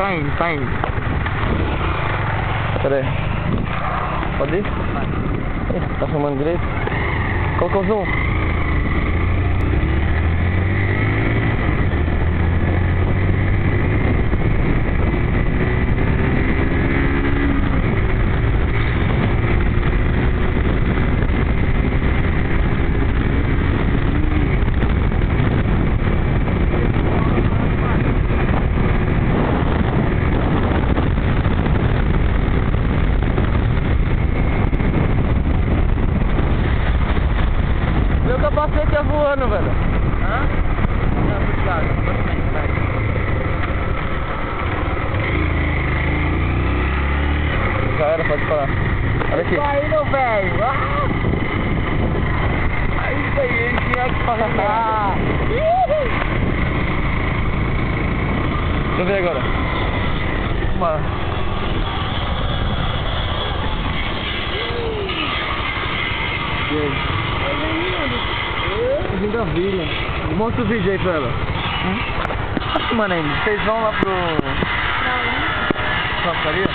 Tá indo, tá indo. Pera aí. Pode ir? Tá filmando direito? Colocou o zoom. Meu capacete é voando, velho. Hã? Não, cuidado, Já era, pode parar. Olha aqui. Saiu, velho. Ah, isso aí, ele tinha que falar. Deixa eu ver agora. Mano. E aí? Eu vim da vila. Mostra o vídeo aí pra ela. Mano, aí, vocês vão lá pro... Churrascaria?